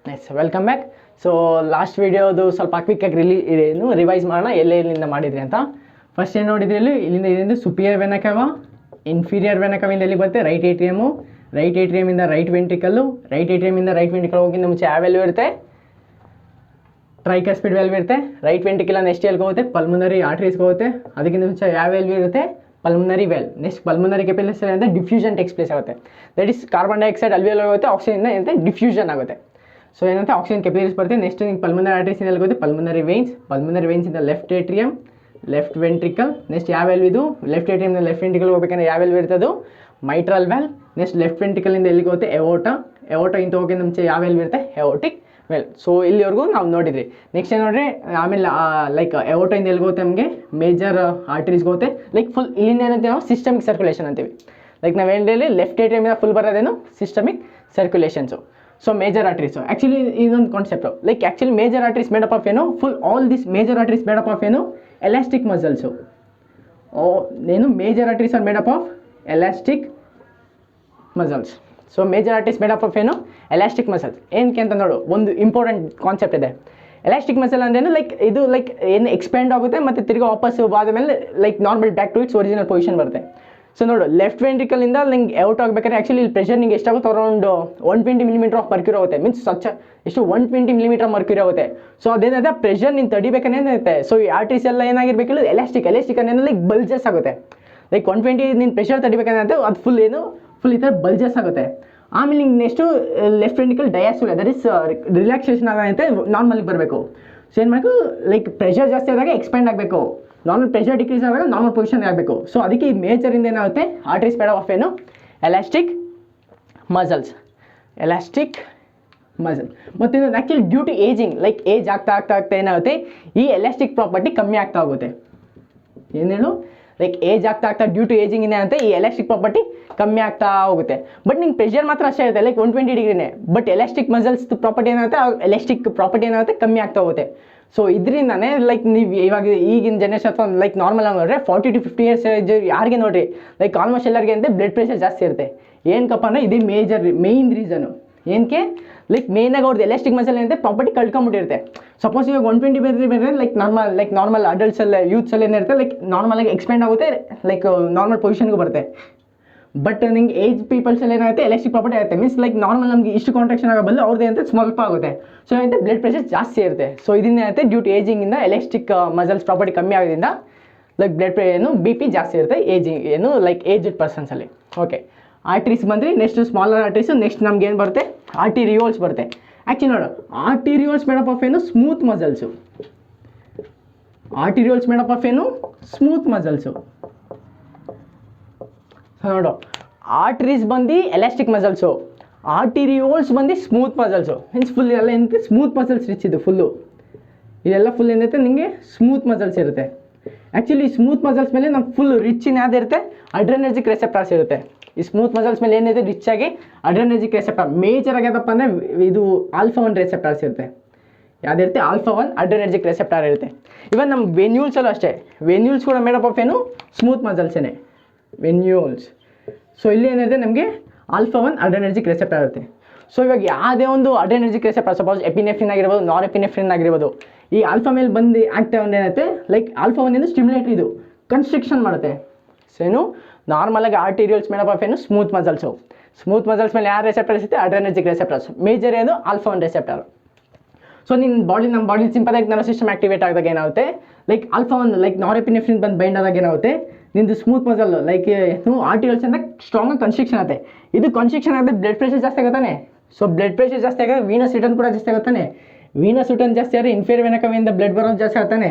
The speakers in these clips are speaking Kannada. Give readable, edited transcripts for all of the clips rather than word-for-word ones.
Nice, welcome back. So last ವೀಡಿಯೋದು ಸ್ವಲ್ಪ ಕ್ವಿಕ್ಕಾಗಿ ರಿವೈಸ್ ಮಾಡೋಣ ಎಲ್ಲೆಲ್ಲಿಂದ ಮಾಡಿದ್ರಿ ಅಂತ. ಫಸ್ಟ್ ಏನು ನೋಡಿದ್ರಿ ಇಲ್ಲಿಂದ ಸುಪಿರಿಯರ್ ವೆನಾ ಕೇವಾ, ಇನ್ಫೀರಿಯರ್ ವೆನಾ ಕೇವಿಂದ ಎಲ್ಲಿಗೆ ಬರುತ್ತೆ ರೈಟ್ ಏಟ್ರಿಯಮು, ರೈಟ್ ಏಟ್ರಿಯಮಿಂದ ರೈಟ್ ವೆಂಟ್ರಿಕಲ್ಲು, ರೈಟ್ ಏಟ್ರಿಯಮಿಂದ ರೈಟ್ ವೆಂಟ್ರಿಕಲ್ ಹೋಗಿಂದ ಮುಂಚೆ ಯಾವ ವ್ಯಾಲ್ಯೂ ಇರುತ್ತೆ, ಟ್ರೈಕಾಸ್ಪಿಡ್ ವ್ಯಾಲ್ಯೂ ಇರುತ್ತೆ. ರೈಟ್ ವೆಂಟ್ರಿಕಲ್ ನೆಕ್ಸ್ಟ್ ಎಲ್ಲಿಗೆ ಹೋಗುತ್ತೆ, ಪಲ್ಮನರಿ ಆರ್ಟರೀಸ್ಗೆ ಹೋಗುತ್ತೆ. ಅದಕ್ಕಿಂತ ಮುಂಚೆ ಯಾವ ವ್ಯಾಲ್ಯೂ ಇರುತ್ತೆ, pulmonary valve. Next pulmonary capillary ಅಂತ ಡಿಫ್ಯೂಷನ್ ಟೆಕ್ಸ್ ಪ್ಲೇಸ್ ಆಗುತ್ತೆ. ದಟ್ ಇಸ್ ಕಾರ್ಬನ್ ಡೈಆಕ್ಸೈಡ್ ಅಲ್ವೇಲ್ ಹೋಗುತ್ತೆ, ಆಕ್ಸಿಜನ್ ಏನಂತೆ ಡಿಫ್ಯೂಷನ್ ಆಗುತ್ತೆ. ಸೊ ಏನಂತೆ ಆಕ್ಸಿಜನ್ ಕೆಪಿಲರೀಸ್ ಬರುತ್ತೆ. ನೆಕ್ಸ್ಟ್ ನಿಮ್ಗೆ ಪಲ್ಮನರಿ ಆರ್ಟರೀಸ್ ಎಲ್ಲಿ ಹೋಗುತ್ತೆ, ಪಲ್ಮನರಿ ವೇನ್ಸ್, ಪಲ್ಮನರಿ ವೇನ್ಸಿಂದ left atrium, left ventricle. Next ಯಾವ ವ್ಯಾಲ್ಯೂ ಇದು, ಲೆಫ್ಟ್ ಏಟ್ರಿಯಮ್ನ ಲೆಫ್ಟ್ ವೆಂಟ್ರಿಕಲ್ ಹೋಗ್ಬೇಕಂದ್ರೆ ಯಾವ ವ್ಯಾಲ್ಯೂ ಇರ್ತದೆ, ಅದು ಮೈಟ್ರಲ್ ವ್ಯಾಲ್. ನೆಕ್ಸ್ಟ್ ಲೆಫ್ಟ್ ವೆಂಟ್ರಿಕಲಿಂದ ಎಲ್ಲಿಗೆ ಹೋಗುತ್ತೆ, ಎವೋಟ ಇಂತ ಹೋಗಿ ಮುಂಚೆ ಯಾವ ವ್ಯಾಲ್ಯೂ ಇರುತ್ತೆ, ಎವೋಟಿಕ್ ವೆಲ್. ಸೊ ಇಲ್ಲಿವರೆಗೂ ನಾವು ನೋಡಿದ್ರಿ. ನೆಕ್ಸ್ಟ್ ಏನು ನೋಡ್ರಿ, ಆಮೇಲೆ ಲೈಕ್ ಎವೋಟದಿಂದ ಎಲ್ಲಿಗೆ ಹೋಗುತ್ತೆ, ನಮಗೆ ಮೇಜರ್ ಆರ್ಟರೀಸ್ಗೆ ಹೋಗುತ್ತೆ. ಲೈಕ್ ಫುಲ್ ಇಲ್ಲಿಂದ ಏನಂತೀವಿ ನಾವು ಸಿಸ್ಟಮಿಕ್ ಸರ್ಕ್ಯುಲೇಷನ್ ಅಂತೀವಿ. ಲೈಕ್ ನಾವು ಹೇಳಿ ಲೆಫ್ಟ್ ಏಟ್ರಿಯಮಿಂದ ಫುಲ್ ಬರೋದೇನು systemic circulations. So major arteries actually ಇದೊಂದು concept. Like actually major arteries made up of ಏನು, full all this major arteries made up of ಏನು, ಎಲಾಸ್ಟಿಕ್ ಮಸಲ್ಸು. ಏನು major arteries are made up of elastic muscles. So major arteries made up of ಏನು, ಎಲಾಸ್ಟಿಕ್ ಮಸಲ್ಸ್. ಏನಕ್ಕೆ ಅಂತ ನೋಡು, ಒಂದು ಇಂಪಾರ್ಟೆಂಟ್ ಕಾನ್ಸೆಪ್ಟ್ ಇದೆ. ಎಲಾಸ್ಟಿಕ್ ಮಸಲ್ ಅಂದ್ರೇನು, ಲೈಕ್ ಇದು ಲೈಕ್ ಏನು ಎಕ್ಸ್ಪ್ಯಾಂಡ್ ಆಗುತ್ತೆ ಮತ್ತು ತಿರ್ಗಿ ವಾಪಸ್ ಆದ ಮೇಲೆ like normal back to its original position ಬರುತ್ತೆ. ಸೊ ನೋಡು, ಲೆಫ್ಟ್ ವೆಂಟ್ರಿಕಲಿಂದ ನಿಂಗೆ ಔಟ್ ಆಗಬೇಕಾದ್ರೆ ಆ್ಯಕ್ಚುಲಿ ಇಲ್ಲಿ ಪ್ರೆಷರ್ ನಿಂಗೆ ಎಷ್ಟಾಗುತ್ತೆ, ಅರೌಂಡ್ 120 ಮಿಲಿಮೀಟರ್ ಆಫ್ ಮರ್ಕ್ಯೂರಿ ಆಗುತ್ತೆ. ಮೀನ್ಸ್ ಎಷ್ಟು 120 ಮಿಲಿಮೀಟರ್ ಮರ್ಕ್ಯೂರಿ ಆಗುತ್ತೆ. ಸೊ ಅದೇನಾದ್ರೆ ಪ್ರೆಷರ್ ನೀನು ತಡಿಬೇಕಂದ್ರೆ ಏನಿರುತ್ತೆ, ಸೊ ಈ ಆರ್ಟರೀಸ್ ಎಲ್ಲ ಏನಾಗಿರ್ಬೇಕಿಲ್ಲ ಎಲಾಸ್ಟಿಕ್ ಅನ್ನೋದು ಲೈಕ್ ಬಲ್ಜಸ್ ಆಗುತ್ತೆ. ಲೈಕ್ 120 ನೀನು ಪ್ರೆಷರ್ ತಡಿಬೇಕಂದ್ರೆ ಅದು ಫುಲ್ ಈ ಥರ ಬಲ್ಜಸ್ ಆಗುತ್ತೆ. ಆಮೇಲೆ ನಿಂಗೆ next left ventricle diastolic, that is relaxation ಆಗಂತೆ ನಾರ್ಮಲ್ಗೆ ಬರಬೇಕು. ಸೊ ಏನು ಮಾಡಬೇಕು, ಲೈಕ್ ಪ್ರೆಷರ್ ಜಾಸ್ತಿ ಆದಾಗ ಎಕ್ಸ್ಪ್ಯಾಂಡ್ ಆಗಬೇಕು, ನಾರ್ಮಲ್ ಪ್ರೆಷರ್ ಡಿಕ್ರೀಸ್ ಆದಾಗ ನಾರ್ಮಲ್ ಪೊಸಿಷನ್ಗೆ ಆಗಬೇಕು. ಸೊ ಅದಕ್ಕೆ ಈ ಮೇಜರಿಂದ ಏನಾಗುತ್ತೆ, ಆರ್ಟರೀಸ್ ಮೇಡಪ್ ಆಫ್ ಏನು, ಎಲಾಸ್ಟಿಕ್ ಮಸಲ್ಸ್. ಮತ್ತು ಇದು actually due to ageing, like age ಆಗ್ತಾ ಏನಾಗುತ್ತೆ, ಈ ಎಲಾಸ್ಟಿಕ್ ಪ್ರಾಪರ್ಟಿ ಕಮ್ಮಿ ಆಗ್ತಾ ಹೋಗುತ್ತೆ. ಏನೇಳು, ಲೈಕ್ ಏಜ್ ಆಗ್ತಾ ಡ್ಯೂ ಟು ಏಜಿಂಗ್ ಏನಾಗುತ್ತೆ, ಈ ಎಲಾಸ್ಟಿಕ್ ಪ್ರಾಪರ್ಟಿ ಕಮ್ಮಿ ಆಗ್ತಾ ಹೋಗುತ್ತೆ. ಬಟ್ ನಿಂಗೆ ಪ್ರೆಷರ್ ಮಾತ್ರ ಅಷ್ಟೇ ಇರುತ್ತೆ, ಲೈಕ್ 120 ಡಿಗ್ರಿನೇ. ಬಟ್ ಎಲಾಸ್ಟಿಕ್ ಮಸಲ್ಸ್ ಪ್ರಾಪರ್ಟಿ ಏನಾಗುತ್ತೆ, ಎಲಾಸ್ಟಿಕ್ ಪ್ರಾಪರ್ಟಿ ಏನಾಗುತ್ತೆ, ಕಮ್ಮಿ ಆಗ್ತಾ ಹೋಗುತ್ತೆ. ಸೊ ಇದರಿಂದನೇ ಲೈಕ್ ನೀವು ಇವಾಗ ಈಗಿನ ಜನರೇಷನ್ ಅಥವಾ ಲೈಕ್ ನಾರ್ಮಲ್ ಆಗಿ ನೋಡ್ರೆ 40 to 50 ಇಯರ್ಸ್ ಯಾರಿಗೆ ನೋಡ್ರಿ, ಲೈಕ್ ಆಲ್ಮೋಸ್ಟ್ ಎಲ್ಲರಿಗೆ ಅಂತ ಬ್ಲಡ್ ಪ್ರೆಷರ್ ಜಾಸ್ತಿ ಇರುತ್ತೆ. ಏನಕ್ಕಪ್ಪ ಅಂದರೆ ಇದೇ ಮೇಯ್ನ್ ರೀಸನು. ಏನಕ್ಕೆ, ಲೈಕ್ ಮೇಯ್ನಾಗಿ ಅವ್ರದ್ದು ಎಲಾಸ್ಟಿಕ್ ಮಸಲ್ ಏನಂತೆ ಪ್ರಾಪರ್ಟಿ ಕಳ್ಕೊಂಬಿಟ್ಟಿರುತ್ತೆ. ಸಪೋಸ್ ಇವಾಗ 120 ಬೇರೆ ಲೈಕ್ ನಾರ್ಮಲ್ ಅಡಲ್ಟ್ಸ್ ಎಲ್ಲ ಯೂತ್ಸ್ ಎಲ್ಲ ಏನಿರುತ್ತೆ, ಲೈಕ್ ನಾರ್ಮಲಾಗಿ ಎಕ್ಸ್ಪ್ಯಾಂಡ್ ಆಗುತ್ತೆ, ಲೈಕ್ ನಾರ್ಮಲ್ ಪೊಸಿಷನ್ಗೂ ಬರುತ್ತೆ. ಬಟ್ ನಿಂಗೆ ಏಜ್ ಪೀಪಲ್ಸ್ ಎಲ್ಲ ಏನಾಗುತ್ತೆ, ಎಲಾಸ್ಟಿಕ್ ಪ್ರಾಪರ್ಟಿ ಆಗುತ್ತೆ. ಮೀನ್ಸ್ ಲೈಕ್ ನಾರ್ಮಲ್ ನಮಗೆ ಇಷ್ಟು ಕಾಂಟ್ರಾಕ್ಷನ್ ಆಗೋ ಬದಲು ಅವ್ರದ್ದು ಏನಂತ ಸ್ವಲ್ಪ ಆಗುತ್ತೆ. ಸೊ ಏನಂತೆ ಬ್ಲಡ್ ಪ್ರೆಷರ್ ಜಾಸ್ತಿ ಇರುತ್ತೆ. ಸೊ ಇದನ್ನ ಏನಂತೆ ಡ್ಯೂ ಟು ಏಜಿಂಗಿಂದ ಎಲಾಸ್ಟಿಕ್ ಮಸಲ್ಸ್ ಪ್ರಾಪರ್ಟಿ ಕಮ್ಮಿ ಆಗೋದ್ರಿಂದ ಲೈಕ್ ಬ್ಲಡ್ BP ಜಾಸ್ತಿ ಇರುತ್ತೆ ಲೈಕ್ ಏಜ್ಡ್ ಪರ್ಸನ್ಸಲ್ಲಿ. ಓಕೆ, ಆರ್ಟರೀಸ್ ಬಂದರೆ ನೆಕ್ಸ್ಟ್ ಸ್ಮಾಲರ್ ಆರ್ಟರೀಸು. ನೆಕ್ಸ್ಟ್ ನಮ್ಗೆ ಏನು ಬರುತ್ತೆ, ಆರ್ಟಿರಿಯೋಲ್ಸ್ ಬರುತ್ತೆ. ಆ್ಯಕ್ಚುಲಿ ನೋಡು, ಆರ್ಟಿರಿಯೋಲ್ಸ್ ಮೇಡಪ್ ಆಫ್ ಏನು, smooth muscles. Arterioles made up of ಏನು, ಸ್ಮೂತ್ ಮಸಲ್ಸು. ನೋಡು, ಆರ್ಟರೀಸ್ ಬಂದು ಎಲಾಸ್ಟಿಕ್ ಮಸಲ್ಸು, ಆರ್ಟಿರಿಯೋಲ್ಸ್ ಬಂದು ಸ್ಮೂತ್ ಮಸಲ್ಸು. ಮೀನ್ಸ್ ಫುಲ್ ಎಲ್ಲ ಏನಂತೆ ಸ್ಮೂತ್ ಮಸಲ್ಸ್ ರಿಚ್ ಇದು ಫುಲ್ಲು. ಇದೆಲ್ಲ ಫುಲ್ ಏನೈತೆ ನಿಮಗೆ ಸ್ಮೂತ್ ಮಸಲ್ಸ್ ಇರುತ್ತೆ. ಆ್ಯಕ್ಚುಲಿ ಸ್ಮೂತ್ ಮಸಲ್ಸ್ ಮೇಲೆ ನಮ್ಗೆ ಫುಲ್ ರಿಚ್ ಯಾವುದಿರುತ್ತೆ, ಅಡ್ರೆನರ್ಜಿಕ್ ರೆಸೆಪ್ಟಾರ್ಸ್ ಇರುತ್ತೆ. ಈ ಸ್ಮೂತ್ ಮಸಲ್ಸ್ ಮೇಲೆ ಏನಿದೆ ರಿಚ್ ಆಗಿ ಅಡ್ರೆನರ್ಜಿಕ್ ರೆಸೆಪ್ಟಾರ್. ಮೇಜರ್ ಆಗ್ಯದಪ್ಪ ಅಂದರೆ ಇದು α1 ರೆಸೆಪ್ಟಾರ್ಸ್ ಇರುತ್ತೆ. ಯಾವುದಿರುತ್ತೆ, α1 ಅಡ್ರೆನರ್ಜಿಕ್ ರೆಸೆಪ್ಟಾರ್ ಇರುತ್ತೆ. ಇವನ್ ನಮ್ಮ ವೆನ್ಯೂಲ್ಸಲ್ಲೂ ಅಷ್ಟೇ, ವೆನ್ಯೂಲ್ಸ್ ಕೂಡ ಮೇಡಪ್ ಆಫ್ ಏನು, ಸ್ಮೂತ್ ಮಸಲ್ಸೇನೆ ವೆನ್ಯೂಲ್ಸ್. ಸೊ ಇಲ್ಲಿ ಏನಿದೆ ನಮಗೆ α1 ಅಡ್ರೆನರ್ಜಿಕ್ ರೆಸೆಪ್ಟಾರ್ ಇರುತ್ತೆ. ಸೊ ಇವಾಗ ಯಾವುದೇ ಒಂದು ಅಡ್ರೆನರ್ಜಿಕ್ ರೆಸೆಪ್ಟಾರ್, ಸಪೋಸ್ ಎಪಿನೆಫ್ರಿನ್ ಆಗಿರ್ಬೋದು, ನಾನ್ ಎಪಿನೆಫ್ರಿನ್ ಆಗಿರ್ಬೋದು, ಈ ಆಲ್ಫಾ ಮೇಲೆ ಬಂದು ಆಗ್ತಾ ಏನಾಗುತ್ತೆ, ಲೈಕ್ α1 ಏನು ಸ್ಟಿಮ್ಯುಲೇಟರ್, ಇದು ಕನ್ಸ್ಟ್ರಿಕ್ಷನ್ ಮಾಡುತ್ತೆ. ಸೊ ಏನು ನಾರ್ಮಲಾಗಿ ಆರ್ಟಿರಿಯಲ್ಸ್ ಮೇಡಪ್ ಆಫ್ ಏನು, ಸ್ಮೂತ್ ಮಸಲ್ಸು. ಸ್ಮೂತ್ ಮಸಲ್ಸ್ ಮೇಲೆ ಯಾರು ರೆಸೆಪ್ಟರ್ಸ್ ಇರುತ್ತೆ, ಅಡ್ರೆನರ್ಜಿಕ್ ರೆಸೆಪ್ಟರ್ಸ್. ಮೇಜರ್ ಏನು, α1 ರೆಸೆಪ್ಟಾರ್. ಸೊ ನಮ್ಮ body sympathetic nervous system activate ಆದಾಗ ಏನಾಗುತ್ತೆ, ಲೈಕ್ α1 ಲೈಕ್ ನಾರೆಪಿನೆಫ್ರಿನ್ ಬಂದು ಬೈಂಡ್ ಆದಾಗ ಏನಾಗುತ್ತೆ, ನಿಂದು ಸ್ಮೂತ್ ಮಸಲ್ ಲೈಕ್ ಆರ್ಟಿರಿಯಲ್ಸ್ ಅಂತ ಸ್ಟ್ರಾಂಗ್ ಕನ್ಸ್ಟ್ರಿಕ್ಷನ್ ಆಗುತ್ತೆ. ಇದು ಕನ್ಸ್ಟ್ರಿಕ್ಷನ್ ಆಗುತ್ತೆ, ಬ್ಲಡ್ ಪ್ರೆಷರ್ ಜಾಸ್ತಿ ಆಗುತ್ತಾನೆ. ಸೊ ಬ್ಲಡ್ ಪ್ರೆಷರ್ ಜಾಸ್ತಿ ಆಗ ವೀನಸ್ ರಿಟರ್ನ್ ಕೂಡ ಜಾಸ್ತಿ ಆಗುತ್ತಾನೆ. ವೀನಸ್ ರಿಟರ್ನ್ ಜಾಸ್ತಿ ಆದರೆ ಇನ್ಫೀರಿಯರ್ ವೆನಾ ಕೇವಿಂದ ಬ್ಲಡ್ ಬರೋದು ಜಾಸ್ತಿ ಆಗುತ್ತಾನೆ.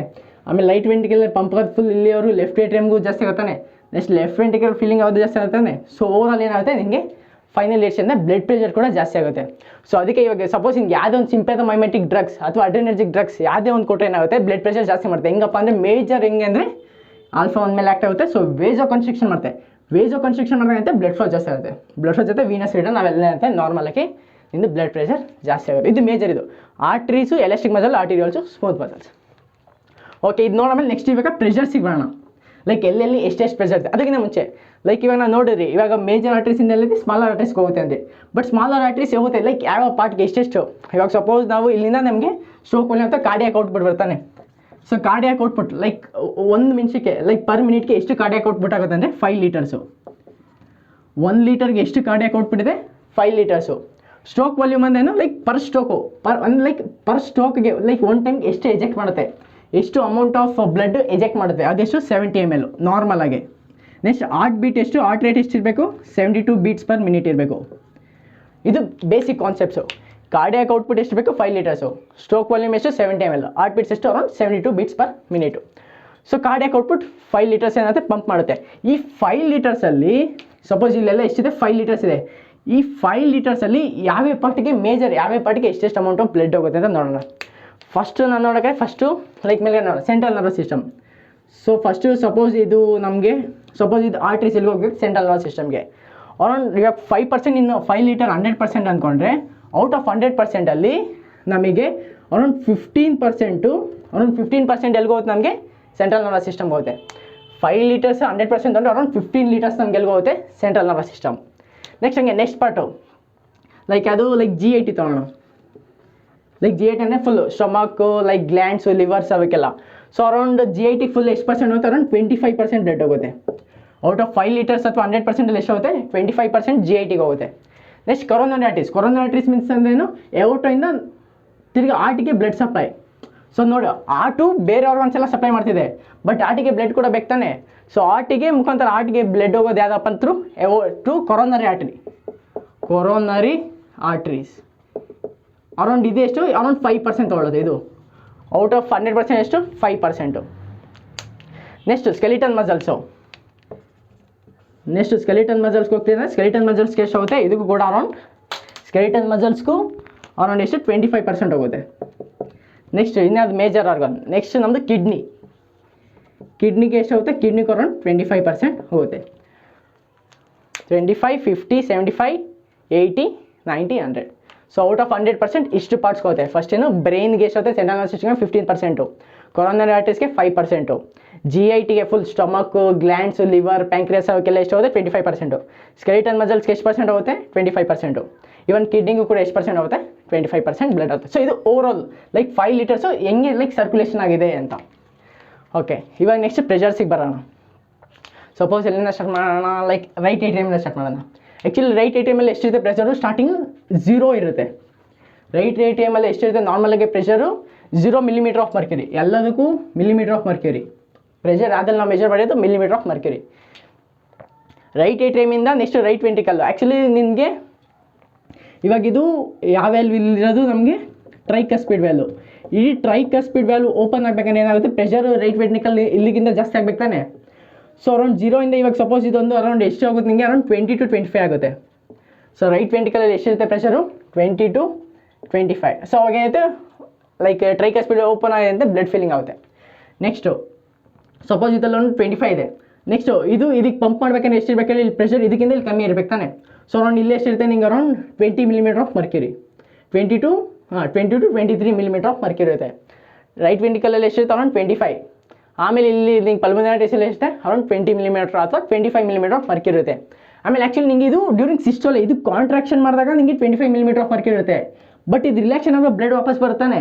ಆಮೇಲೆ ಲೈಟ್ ವೆಂಟ್ರಿಕಲ್ ಪಂಪ್ ಆಗೋದು ಫುಲ್ ಇಲ್ಲಿಯವರು ಲೆಫ್ಟ್ ಏಟ್ರಿಯಮ್ಗೂ ಜಾಸ್ತಿ ಆಗುತ್ತಾನೆ. ನೆಕ್ಸ್ಟ್ ಲೆಫ್ಟ್ ವೆಂಟ್ರಿಕಲ್ ಫೀಲಿಂಗ್ ಆಗೋದು ಜಾಸ್ತಿ ಆಗುತ್ತಾನೆ. ಸೊ ಓವರಾಲ್ ಏನಾಗುತ್ತೆ ನಿಮಗೆ ಫೈನಲ್ ಏಟ್ಸಿಂದ ಬ್ಲಡ್ ಪ್ರೆಷರ್ ಕೂಡ ಜಾಸ್ತಿ ಆಗುತ್ತೆ. ಸೊ ಅದಕ್ಕೆ ಇವಾಗ ಸಪೋಸ್ ಹಿಂಗೆ ಯಾವುದೇ ಒಂದು ಸಿಂಪಥೋಮೈಮೆಟಿಕ್ ಡ್ರಗ್ಸ್ ಅಥವಾ ಅಡ್ರೆನರ್ಜಿಕ್ ಡ್ರಗ್ಸ್ ಯಾವುದೇ ಒಂದು ಕೊಟ್ಟರೆ ಏನಾಗುತ್ತೆ, ಬ್ಲಡ್ ಪ್ರೆಷರ್ ಜಾಸ್ತಿ ಮಾಡುತ್ತೆ. ಹೆಂಗಪ್ಪ ಅಂದರೆ ಮೇಜರ್ ಹೆಂಗೆ ಅಂದರೆ α1 ಮೇಲೆ ಆಕ್ಟ್ ಆಗುತ್ತೆ. ಸೊ ವೇಜೋ ಕನ್ಸ್ಟ್ರಿಕ್ಷನ್ ಮಾಡುತ್ತೆ. ವೇಜೋ ಕನ್ಸ್ಟ್ರಿಕ್ಷನ್ ಮಾಡಿದಂತೆ ಬ್ಲಡ್ ಫ್ಲೋ ಜಾಸ್ತಿ ಆಗುತ್ತೆ. ಬ್ಲಡ್ ಫ್ಲೋ ಜೊತೆ ವೀನಸ್ ರಿಟರ್ನ್ ನಾವೆಲ್ಲ ಅಂತ ನಾರ್ಮಲಾಗಿ ಇಂದು ಬ್ಲಡ್ ಪ್ರೆಷರ್ ಜಾಸ್ತಿ ಆಗುತ್ತೆ. ಇದು ಮೇಜರ್. ಇದು arteries, elastic muscle, arterioles, smooth muscles. Okay, ಇದು ನೋಡಾಮೇಲೆ ನೆಕ್ಸ್ಟ್ ಇವಾಗ ಪ್ರೆಷರ್ ಸಿಗೋಣ. ಲೈಕ್ ಎಲ್ಲೆಲ್ಲಿ ಎಷ್ಟೆಷ್ಟು ಪ್ರೆಷರ್ ಇದೆ ಅದಕ್ಕಿಂತ ಮುಂಚೆ ಲೈಕ್ ಇವಾಗ ನಾವು ನೋಡಿದ್ರಿ ಇವಾಗ ಮೇಜರ್ ಆರ್ಟ್ರೀಸಿಂದ ಎಲ್ಲಿದೆ ಸ್ಮಾಲರ್ ಆರ್ಟ್ರೀಸ್ಗೆ ಹೋಗುತ್ತೆ ಅಂದರೆ ಬಟ್ ಸ್ಮಾಲರ್ ಆರ್ಟ್ರೀಸ್ ಹೋಗುತ್ತೆ ಲೈಕ್ ಯಾವ ಪಾರ್ಟ್ಗೆ ಎಷ್ಟೆಷ್ಟು ಇವಾಗ ಸಪೋಸ್ ನಾವು ಇಲ್ಲಿಂದ ನಮಗೆ ಸ್ಟ್ರೋಕ್ ವಾಲ್ಯೂಮ್ ಅಂತ ಕಾರ್ಡಿಯಾಕ್ ಔಟ್ಪುಟ್ ಬರ್ತಾನೆ ಸೊ ಕಾರ್ಡಿಯಾಕ್ ಔಟ್ಪುಟ್ ಲೈಕ್ 1 ನಿಮಿಷಕ್ಕೆ ಲೈಕ್ ಪರ್ ಮಿನಿಟ್ಗೆ ಎಷ್ಟು ಕಾರ್ಡಿಯಾಕ್ ಔಟ್ಪುಟ್ ಆಗುತ್ತೆ ಅಂದರೆ 5 ಲೀಟರ್ಸು 1 ಲೀಟರ್ಗೆ ಎಷ್ಟು ಕಾರ್ಡಿಯಾಕ್ ಔಟ್ಪುಟ್ ಇದೆ 5 ಲೀಟರ್ಸು ಸ್ಟ್ರೋಕ್ ವಾಲ್ಯೂಮ್ ಅಂದ್ರೇನು ಲೈಕ್ ಪರ್ ಸ್ಟ್ರೋಕು ಪರ್ ಸ್ಟ್ರೋಕ್ಗೆ ಲೈಕ್ 1 ಟೈಮ್ಗೆ ಎಷ್ಟು ಎಜೆಕ್ಟ್ ಮಾಡುತ್ತೆ ಎಷ್ಟು ಅಮೌಂಟ್ ಆಫ್ ಬ್ಲಡ್ ಎಜೆಕ್ಟ್ ಮಾಡುತ್ತೆ ಅದೆಷ್ಟು 70 ml ನಾರ್ಮಲ್ ಆಗಿ ನೆಕ್ಸ್ಟ್ ಹಾರ್ಟ್ ಬೀಟ್ ಎಷ್ಟು ಹಾರ್ಟ್ ರೇಟ್ ಎಷ್ಟು ಇರಬೇಕು 72 ಬೀಟ್ಸ್ ಪರ್ ಮಿನಿಟ್ ಇರಬೇಕು ಇದು ಬೇಸಿಕ್ ಕಾನ್ಸೆಪ್ಟ್ಸು ಕಾರ್ಡಿಯಾಕ್ ಔಟ್ಪುಟ್ ಎಷ್ಟು ಬೇಕು 5 ಲೀಟರ್ಸು ಸ್ಟ್ರೋಕ್ ವಾಲ್ಯೂಮ್ ಎಷ್ಟು 70 ml ಹಾರ್ಟ್ ಬೀಟ್ಸ್ ಎಷ್ಟು around 72 beats per minute so cardiac output 5 litres ಏನಾಗುತ್ತೆ ಪಂಪ್ ಮಾಡುತ್ತೆ ಈ 5 ಲೀಟರ್ಸಲ್ಲಿ ಸಪೋಸ್ ಇಲ್ಲೆಲ್ಲ ಎಷ್ಟಿದೆ 5 ಲೀಟರ್ಸ್ ಇದೆ ಈ 5 ಲೀಟರ್ಸಲ್ಲಿ ಯಾವ್ಯಾವ ಪಾರ್ಟಿಗೆ ಮೇಜರ್ ಯಾವ್ಯಾವ ಪಾರ್ಟಿಗೆ ಎಷ್ಟೆಷ್ಟು ಅಮೌಂಟ್ ಆಫ್ ಬ್ಲಡ್ ಹೋಗುತ್ತೆ ಅಂತ ನೋಡೋಣ ಫಸ್ಟು ನಾನು ನೋಡೋಕ್ಕೆ ಫಸ್ಟು ಲೈಕ್ ಮೇಲೆ ನೋಡೋಣ central nervous system so first suppose ಇದು ನಮಗೆ ಸಪೋಸ್ ಇದು ಆರ್ಟ್ರೀಸ್ ಎಲ್ಲಿಗೆ ಹೋಗ್ಬೇಕು ಸೆಂಟ್ರಲ್ ನರ್ವಸ್ ಸಿಸ್ಟಮ್ಗೆ ಅರೌಂಡ್ ಇವಾಗ 5% ಇನ್ನು 5 ಲೀಟರ್ 100% ಅಂದ್ಕೊಂಡ್ರೆ ಔಟ್ ಆಫ್ 100%ಅಲ್ಲಿ ನಮಗೆ ಅರೌಂಡ್ 15% ಎಲ್ಲಿಗೆ ಹೋಗುತ್ತೆ ನಮಗೆ ಸೆಂಟ್ರಲ್ ನರ್ವಸ್ ಸಿಸ್ಟಮ್ಗೆ ಹೋಗುತ್ತೆ 5 ಲೀಟರ್ಸ್ 100% ಅಂದರೆ ಅರೌಂಡ್ 15 ಲೀಟರ್ಸ್ ನಮ್ಗೆ ಎಲ್ಲಿಗೆ ಹೋಗುತ್ತೆ ಸೆಂಟ್ರಲ್ ನರ್ವಸ್ ಸಿಸ್ಟಮ್ ನೆಕ್ಸ್ಟ್ ಹಂಗೆ ನೆಕ್ಸ್ಟ್ ಪಾರ್ಟು ಲೈಕ್ ಅದು ಲೈಕ್ G80 ತೊಗೊಳ್ಳೋಣ ಲೈಕ್ G80 ಅಂದರೆ full stomach like glands levers ಅವಕ್ಕೆಲ್ಲ ಸೊ ಅರೌಂಡ್ G80 ಫುಲ್ ಎಷ್ಟು ಪರ್ಸೆಂಟ್ ಹೋಗುತ್ತೆ ಅರೌಂಡ್ 25% ಬ್ಲಡ್ ಹೋಗುತ್ತೆ ಔಟ್ ಆಫ್ 5 ಲೀಟರ್ಸ್ ಅಥವಾ 100%ಅಲ್ಲಿ ಎಷ್ಟು ಹೋಗುತ್ತೆ 25% G80ಗೆ ಹೋಗುತ್ತೆ ನೆಕ್ಸ್ಟ್ ಕೊರೋನರಿ ಮೀನ್ಸ್ ಅಂದ್ರೇನು ಎವೋಟೋಯಿಂದ ತಿರ್ಗಿ ಆರ್ಟಿಗೆ ಬ್ಲಡ್ ಸಪ್ಲೈ ಸೊ ನೋಡಿ ಆಟು ಬೇರೆ ಆರ್ಗನ್ಸ್ ಎಲ್ಲ ಸಪ್ಲೈ ಮಾಡ್ತಿದೆ ಬಟ್ ಆರ್ಟಿಗೆ ಬ್ಲಡ್ ಕೂಡ ಬೇಕು ತಾನೆ ಸೊ ಆರ್ಟಿಗೆ ಮುಖಾಂತರ ಆರ್ಟಿಗೆ ಬ್ಲಡ್ ಹೋಗೋದು ಯಾವುದಪ್ಪ ಅಂತೂ ಟು ಕೊರೋನರಿ ಆರ್ಟ್ರೀಸ್ ಅರೌಂಡ್ ಇದು ಎಷ್ಟು ಅರೌಂಡ್ 5% ತೊಗೊಳ್ಳೋದು ಇದು ಔಟ್ ಆಫ್ 100% ಎಷ್ಟು 5%. ನೆಕ್ಸ್ಟ್ ಸ್ಕೆಲಿಟನ್ ಮಸಲ್ಸ್ಗೆ ಹೋಗ್ತಿದ್ರೆ ಸ್ಕೆಲಿಟನ್ ಮಸಲ್ಸ್ಗೆ ಎಷ್ಟು ಹೋಗುತ್ತೆ ಇದಕ್ಕೂ ಕೂಡ ಅರೌಂಡ್ ಸ್ಕೆಲಿಟನ್ ಮಸಲ್ಸ್ಗೂ ಅರೌಂಡ್ ಎಷ್ಟು 25% ಹೋಗುತ್ತೆ. ನೆಕ್ಸ್ಟ್ ಇನ್ಯಾವುದು ಮೇಜರ್ ಆರ್ಗನ್ ನೆಕ್ಸ್ಟ್ ನಮ್ಮದು ಕಿಡ್ನಿಗೆ ಎಷ್ಟು ಹೋಗುತ್ತೆ ಕಿಡ್ನಿಗೆ ಅರೌಂಡ್ 25% ಹೋಗುತ್ತೆ 25 50 75 80 90 100 ಸೊ ಔಟ್ ಆಫ್ 100% ಇಷ್ಟು ಪಾರ್ಟ್ಸ್ ಹೋಗುತ್ತೆ. ಫಸ್ಟ್ ಏನು ಬ್ರೈನ್ಗೆ ಎಷ್ಟು ಹೋಗುತ್ತೆ ಸೆಂಟ್ರಲ್ ನರ್ವಸ್ ಸಿಸ್ಟಮ್ಗೆ 15%, ಕೊರೋನರಿ ಆರ್ಟರೀಸ್ಗೆ 5%, G80ಗೆ full stomach glands liver pancreas ಅವಕ್ಕೆಲ್ಲ ಎಷ್ಟು ಹೋಗುತ್ತೆ 25%, ಸ್ಕೆಲಿಟನ್ ಮಸಲ್ಸ್ಗೆ ಎಷ್ಟು ಪರ್ಸೆಂಟ್ ಹೋಗುತ್ತೆ 25%, ಇವನ್ ಕಿಡ್ನಿಗೂ ಕೂಡ ಎಷ್ಟು ಪರ್ಸೆಂಟ್ ಹೋಗುತ್ತೆ 25% ಬ್ಲಡ್ ಆಗುತ್ತೆ. ಸೊ ಇದು ಓವರಾಲ್ ಲೈಕ್ 5 ಲೀಟರ್ಸು ಹೆಂಗೆ ಲೈಕ್ ಸರ್ಕ್ಯುಲೇಷನ್ ಆಗಿದೆ ಅಂತ. ಓಕೆ, ಇವಾಗ ನೆಕ್ಸ್ಟ್ ಪ್ರೆಷರ್ಸಿಗೆ ಬರೋಣ. ಸಪೋಸ್ ಎಲ್ಲಿಂದ ಸ್ಟಾರ್ಟ್ ಮಾಡೋಣ, ಲೈಕ್ ರೈಟ್ ಏಟ್ರಿಯಮಿಂದ ಸ್ಟಾರ್ಟ್ ಮಾಡೋಣ. ಆ್ಯಕ್ಚುಲಿ ರೈಟ್ ಏಟ್ರಿಯಮಲ್ಲಿ ಎಷ್ಟಿರುತ್ತೆ ಪ್ರೆಷರು ಸ್ಟಾರ್ಟಿಂಗ್ 0 ಇರುತ್ತೆ. ರೈಟ್ ಏಟ್ರಿಯಮಲ್ಲಿ ಎಷ್ಟಿರುತ್ತೆ ನಾರ್ಮಲಾಗಿ ಪ್ರೆಷರು 0 ಮಿಲಿಮೀಟರ್ ಆಫ್ ಮರ್ಕ್ಯುರಿ, ಎಲ್ಲದಕ್ಕೂ ಮಿಲಿಮೀಟರ್ ಆಫ್ ಮರ್ಕ್ಯುರಿ ಪ್ರೆಷರ್ ಅದ್ರಲ್ಲಿ ನಾವು ಮೆಜರ್ ಮಾಡೋದು ಮಿಲಿಮೀಟರ್ ಆಫ್ ಮರ್ಕ್ಯುರಿ. ರೈಟ್ ಏಟ್ರಿಯಮಿಂದ ನೆಕ್ಸ್ಟ್ ರೈಟ್ ವೆಂಟ್ರಿಕಲ್ಲು. ಆ್ಯಕ್ಚುಲಿ ನಿಮಗೆ ಇವಾಗ ಇದು ಯಾವ ವ್ಯಾಲ್ವ್ ಇಲ್ಲಿರೋದು ನಮಗೆ ಟ್ರೈಕಸ್ಪಿಡ್ ವ್ಯಾಲ್ವು. ಈ ಟ್ರೈಕಸ್ಪಿಡ್ ವ್ಯಾಲ್ವ್ ಓಪನ್ ಆಗಬೇಕಂದ್ರೆ ಏನಾಗುತ್ತೆ ಪ್ರೆಷರು ರೈಟ್ ವೆಂಟ್ರಿಕಲ್ ಇಲ್ಲಿಗಿಂತ ಜಾಸ್ತಿ ಆಗ್ಬೇಕು ತಾನೆ. ಸೊ ಅರೌಂಡ್ 0 ಇಂದ ಇವಾಗ ಸಪೋಸ್ ಇದೊಂದು ಅರೌಂಡ್ ಎಷ್ಟು ಆಗುತ್ತೆ ನಿಮಗೆ ಅರೌಂಡ್ 20 to 25 ಆಗುತ್ತೆ. ಸೊ ರೈಟ್ ವೆಂಟ್ರಿಕಲಲ್ಲಿ ಎಷ್ಟಿರುತ್ತೆ ಪ್ರೆಷರು 20 to 25. ಸೊ ಅವಾಗ ಏನಾಯ್ತು ಲೈಕ್ ಟ್ರೈಕಸ್ಪಿಡ್ ಓಪನ್ ಆಗಿದೆ ಅಂತ ಬ್ಲಡ್ ಫೀಲಿಂಗ್ ಆಗುತ್ತೆ. ನೆಕ್ಸ್ಟು ಸಪೋಸ್ ಇದರಲ್ಲಿ ಒಂದು 25 ಇದೆ. ನೆಕ್ಸ್ಟು ಇದಕ್ಕೆ ಪಂಪ್ ಮಾಡ್ಬೇಕಂದ್ರೆ ಎಷ್ಟು ಇರಬೇಕಂದ್ರೆ ಇಲ್ಲಿ ಪ್ರೆಷರ್ ಇದಕ್ಕಿಂತ ಇಲ್ಲಿ ಕಮ್ಮಿ ಇರಬೇಕು ತಾನೆ. ಸೊ ಅರೌಂಡ್ ಇಲ್ಲಿ ಎಷ್ಟಿರುತ್ತೆ ನಿಂಗೆ around 20 millimetre of mercury 20 to 23 millimetre of mercury ಇರುತ್ತೆ. ರೈಟ್ ವೆಂಟ್ರಿಕಲಲ್ಲಿ ಎಷ್ಟಿರುತ್ತೆ ಅರೌಂಡ್ 25. ಆಮೇಲೆ ಇಲ್ಲಿ ನಿಂಗೆ ಪಲ್ಮನರಿ ಆರ್ಟರೀಸಲ್ಲಿ ಎಷ್ಟಿದೆ ಅರೌಂಡ್ 20 ಮಿಲಿಮೀಟರ್ ಅಥವಾ 25 ಮಿಲಿಮೀಟರ್ ಆಫ್ ಮರ್ಕ್ಯುರಿ ಇರುತ್ತೆ. ಆಮೇಲೆ ಆ್ಯಕ್ಚುಲಿ ನಿಂಗೆ ಇದು ಡ್ಯೂರಿಂಗ್ ಸಿಸ್ಟೋಲ್ ಇದು ಕಾಂಟ್ರಾಕ್ಷನ್ ಮಾಡಿದಾಗ ನಿಮಗೆ 25 ಮಿಲಿಮೀಟರ್ ಆಫ್ ಮರ್ಕ್ಯುರಿ ಇರುತ್ತೆ. ಬಟ್ ಇದು ರಿಲ್ಯಾಕ್ಷನ್ ಆಗುವ ಬ್ಲಡ್ ವಾಪಸ್ ಬರ್ತಾನೆ.